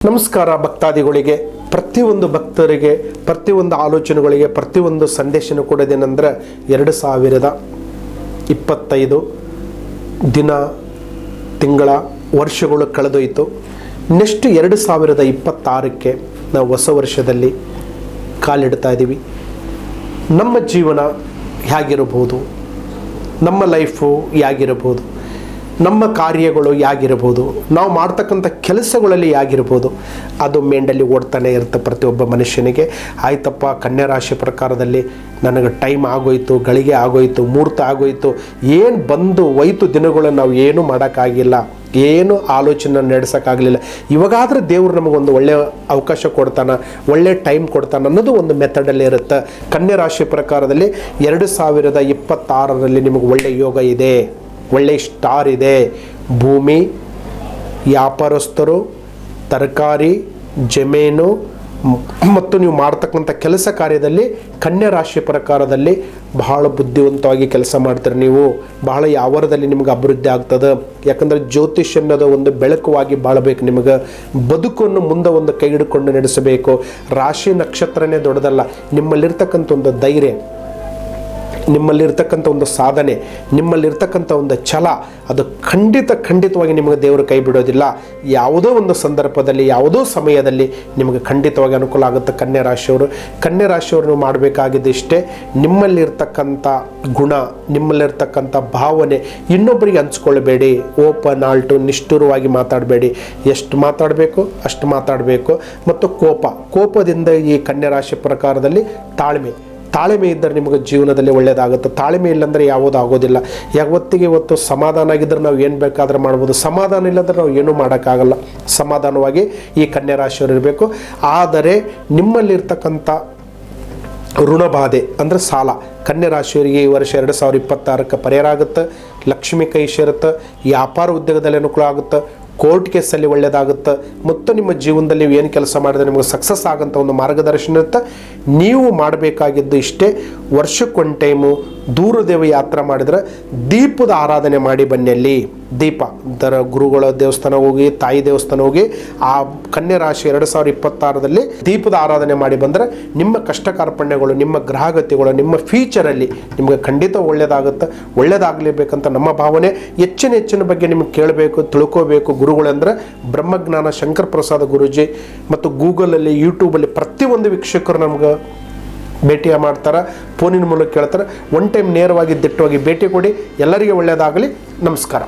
ನಮಸ್ಕಾರ ಭಕ್ತಾದಿಗಳಿಗೆ, ಪ್ರತಿಯೊಂದು ಭಕ್ತರಿಗೆ, ಪ್ರತಿಯೊಂದು ಆಲೋಚನೆಗಳಿಗೆ, ಪ್ರತಿಯೊಂದು ಸಂದೇಶನೂ ಕೊಡೋದೇನೆಂದ್ರೆ 2025 ದಿನ, ತಿಂಗಳ, ವರ್ಷಗಳು ಕಳೆದೋಯ್ತು. ನೆಕ್ಸ್ಟ್ 2026ಕ್ಕೆ ನಾವು ಹೊಸ ವರ್ಷದಲ್ಲಿ ಕಾಲಿಡ್ತಾ ಇದ್ದೀವಿ. ನಮ್ಮ ಜೀವನ ಹೇಗಿರಬಹುದು, ನಮ್ಮ ಲೈಫು ಹೇಗಿರಬಹುದು, ನಮ್ಮ ಕಾರ್ಯಗಳು ಹೇಗಿರ್ಬೋದು, ನಾವು ಮಾಡ್ತಕ್ಕಂಥ ಕೆಲಸಗಳಲ್ಲಿ ಹೇಗಿರ್ಬೋದು, ಅದು ಮೇಂಡಲ್ಲಿ ಓಡ್ತಾನೆ ಇರುತ್ತೆ ಪ್ರತಿಯೊಬ್ಬ ಮನುಷ್ಯನಿಗೆ. ಆಯ್ತಪ್ಪ, ಕನ್ಯಾ ರಾಶಿ ಪ್ರಕಾರದಲ್ಲಿ ನನಗೆ ಟೈಮ್ ಆಗೋಯ್ತು, ಗಳಿಗೆ ಆಗೋಯ್ತು, ಮುಹೂರ್ತ ಆಗೋಯ್ತು, ಏನು ಬಂದು ಹೋಯ್ತು ದಿನಗಳು, ನಾವು ಏನೂ ಮಾಡೋಕ್ಕಾಗಿಲ್ಲ, ಏನು ಆಲೋಚನೆ ನಡೆಸೋಕ್ಕಾಗಲಿಲ್ಲ. ಇವಾಗಾದರೆ ದೇವರು ನಮಗೊಂದು ಒಳ್ಳೆಯ ಅವಕಾಶ ಕೊಡ್ತಾನೆ, ಒಳ್ಳೆಯ ಟೈಮ್ ಕೊಡ್ತಾನೆ ಅನ್ನೋದು ಒಂದು ಮೆಥಡಲ್ಲಿ ಇರುತ್ತೆ. ಕನ್ಯಾ ರಾಶಿ ಪ್ರಕಾರದಲ್ಲಿ 2026ರಲ್ಲಿ ನಿಮಗೆ ಒಳ್ಳೆಯ ಯೋಗ ಇದೆ, ಒಳ್ಳೆಯ ಸ್ಟಾರ್ ಇದೆ. ಭೂಮಿ, ವ್ಯಾಪಾರಸ್ಥರು, ತರಕಾರಿ, ಜಮೀನು ಮತ್ತು ನೀವು ಮಾಡ್ತಕ್ಕಂಥ ಕೆಲಸ ಕಾರ್ಯದಲ್ಲಿ ಕನ್ಯಾ ರಾಶಿ ಪ್ರಕಾರದಲ್ಲಿ ಬಹಳ ಬುದ್ಧಿವಂತವಾಗಿ ಕೆಲಸ ಮಾಡ್ತೀರಿ. ನೀವು ಬಹಳ ಯಾವರದಲ್ಲಿ ನಿಮ್ಗೆ ಅಭಿವೃದ್ಧಿ ಆಗ್ತದೆ. ಯಾಕಂದರೆ ಜ್ಯೋತಿಷ್ ಅನ್ನೋದು ಒಂದು ಬೆಳಕುವಾಗಿ ಬಾಳಬೇಕು. ನಿಮಗೆ ಬದುಕನ್ನು ಮುಂದೆ ಒಂದು ಕೈ ಹಿಡ್ಕೊಂಡು ನಡೆಸಬೇಕು. ರಾಶಿ ನಕ್ಷತ್ರನೇ ದೊಡ್ಡದಲ್ಲ, ನಿಮ್ಮಲ್ಲಿರ್ತಕ್ಕಂಥ ಒಂದು ಧೈರ್ಯ, ನಿಮ್ಮಲ್ಲಿರ್ತಕ್ಕಂಥ ಒಂದು ಸಾಧನೆ, ನಿಮ್ಮಲ್ಲಿರ್ತಕ್ಕಂಥ ಒಂದು ಛಲ, ಅದು ಖಂಡಿತವಾಗಿ ನಿಮಗೆ ದೇವರು ಕೈ ಬಿಡೋದಿಲ್ಲ. ಯಾವುದೋ ಒಂದು ಸಂದರ್ಭದಲ್ಲಿ, ಯಾವುದೋ ಸಮಯದಲ್ಲಿ ನಿಮಗೆ ಖಂಡಿತವಾಗಿ ಅನುಕೂಲ ಆಗುತ್ತೆ. ಕನ್ಯಾ ರಾಶಿಯವರು ಮಾಡಬೇಕಾಗಿದ್ದು ಇಷ್ಟೇ, ನಿಮ್ಮಲ್ಲಿರ್ತಕ್ಕಂಥ ಗುಣ, ನಿಮ್ಮಲ್ಲಿರ್ತಕ್ಕಂಥ ಭಾವನೆ ಇನ್ನೊಬ್ಬರಿಗೆ ಹಂಚ್ಕೊಳ್ಬೇಡಿ. ಓಪನ್ ಆಲ್ಟು ನಿಷ್ಠುರವಾಗಿ ಮಾತಾಡಬೇಡಿ. ಎಷ್ಟು ಮಾತಾಡಬೇಕು ಅಷ್ಟು ಮಾತಾಡಬೇಕು. ಮತ್ತು ಕೋಪದಿಂದ ಈ ಕನ್ಯಾ ರಾಶಿ ಪ್ರಕಾರದಲ್ಲಿ ತಾಳ್ಮೆ ಇದ್ದರೆ ನಿಮಗೆ ಜೀವನದಲ್ಲಿ ಒಳ್ಳೆಯದಾಗುತ್ತೆ. ತಾಳ್ಮೆ ಇಲ್ಲಾಂದರೆ ಯಾವುದೂ ಆಗೋದಿಲ್ಲ. ಇವತ್ತು ಸಮಾಧಾನ ಆಗಿದ್ದರೆ ನಾವು ಏನು ಬೇಕಾದರೂ ಮಾಡ್ಬೋದು, ಸಮಾಧಾನ ಇಲ್ಲಾಂದರೆ ನಾವು ಏನೂ ಮಾಡೋಕ್ಕಾಗಲ್ಲ. ಸಮಾಧಾನವಾಗಿ ಈ ಕನ್ಯಾ ರಾಶಿಯವರು ಇರಬೇಕು. ಆದರೆ ನಿಮ್ಮಲ್ಲಿರ್ತಕ್ಕಂಥ ಋಣಬಾಧೆ ಅಂದರೆ ಸಾಲ, ಕನ್ಯಾ ರಾಶಿಯವರಿಗೆ ಈ ವರ್ಷ 2026ಕ್ಕೆ ಪರಿಹಾರ ಆಗುತ್ತೆ. ಲಕ್ಷ್ಮಿ ಕೈ ಸೇರುತ್ತೆ. ವ್ಯಾಪಾರ ಉದ್ಯೋಗದಲ್ಲಿ ಅನುಕೂಲ ಆಗುತ್ತೆ. ಕೋರ್ಟ್ ಕೇಸಲ್ಲಿ ಒಳ್ಳೆಯದಾಗುತ್ತೆ. ಮತ್ತು ನಿಮ್ಮ ಜೀವನದಲ್ಲಿ ನೀವು ಏನು ಕೆಲಸ ಮಾಡಿದ್ರೆ ನಿಮಗೆ ಸಕ್ಸಸ್ ಆಗೋಂಥ ಒಂದು ಮಾರ್ಗದರ್ಶನ ಇರುತ್ತೆ. ನೀವು ಮಾಡಬೇಕಾಗಿದ್ದು ಇಷ್ಟೇ, ವರ್ಷಕ್ಕೊಂದು ಟೈಮು ದೂರದೇವ ಯಾತ್ರೆ ಮಾಡಿದ್ರೆ ದೀಪದ ಆರಾಧನೆ ಮಾಡಿ ಬನ್ನಿಯಲ್ಲಿ. ದೀಪ ಗುರುಗಳ ದೇವಸ್ಥಾನ ಹೋಗಿ, ತಾಯಿ ದೇವಸ್ಥಾನ ಹೋಗಿ, ಆ ಕನ್ಯಾ ರಾಶಿ 2026ರಲ್ಲಿ ದೀಪದ ಆರಾಧನೆ ಮಾಡಿ ಬಂದರೆ ನಿಮ್ಮ ಕಷ್ಟ ಕಾರ್ಪಣ್ಯಗಳು, ನಿಮ್ಮ ಗ್ರಹಗತಿಗಳು, ನಿಮ್ಮ ಫ್ಯೂಚರಲ್ಲಿ ನಿಮಗೆ ಖಂಡಿತ ಒಳ್ಳೆಯದಾಗುತ್ತೆ. ಒಳ್ಳೆಯದಾಗಲೇಬೇಕಂತ ನಮ್ಮ ಭಾವನೆ. ಹೆಚ್ಚಿನ ಬಗ್ಗೆ ನಿಮಗೆ ಕೇಳಬೇಕು, ತಿಳ್ಕೋಬೇಕು. ಗುರುಗಳಂದ್ರೆ ಬ್ರಹ್ಮಜ್ಞಾನ ಶಂಕರ ಪ್ರಸಾದ ಗುರೂಜಿ ಮತ್ತು ಗೂಗಲಲ್ಲಿ, ಯೂಟ್ಯೂಬಲ್ಲಿ ಪ್ರತಿಯೊಂದು ವೀಕ್ಷಕರು ನಮ್ಗೆ ಭೇಟಿಯ ಮಾಡ್ತಾರೆ, ಫೋನಿನ ಮೂಲಕ ಕೇಳ್ತಾರೆ. ಒನ್ ಟೈಮ್ ನೇರವಾಗಿ ದಿಟ್ಟವಾಗಿ ಭೇಟಿ ಕೊಡಿ. ಎಲ್ಲರಿಗೆ ಒಳ್ಳೆಯದಾಗಲಿ. ನಮಸ್ಕಾರ.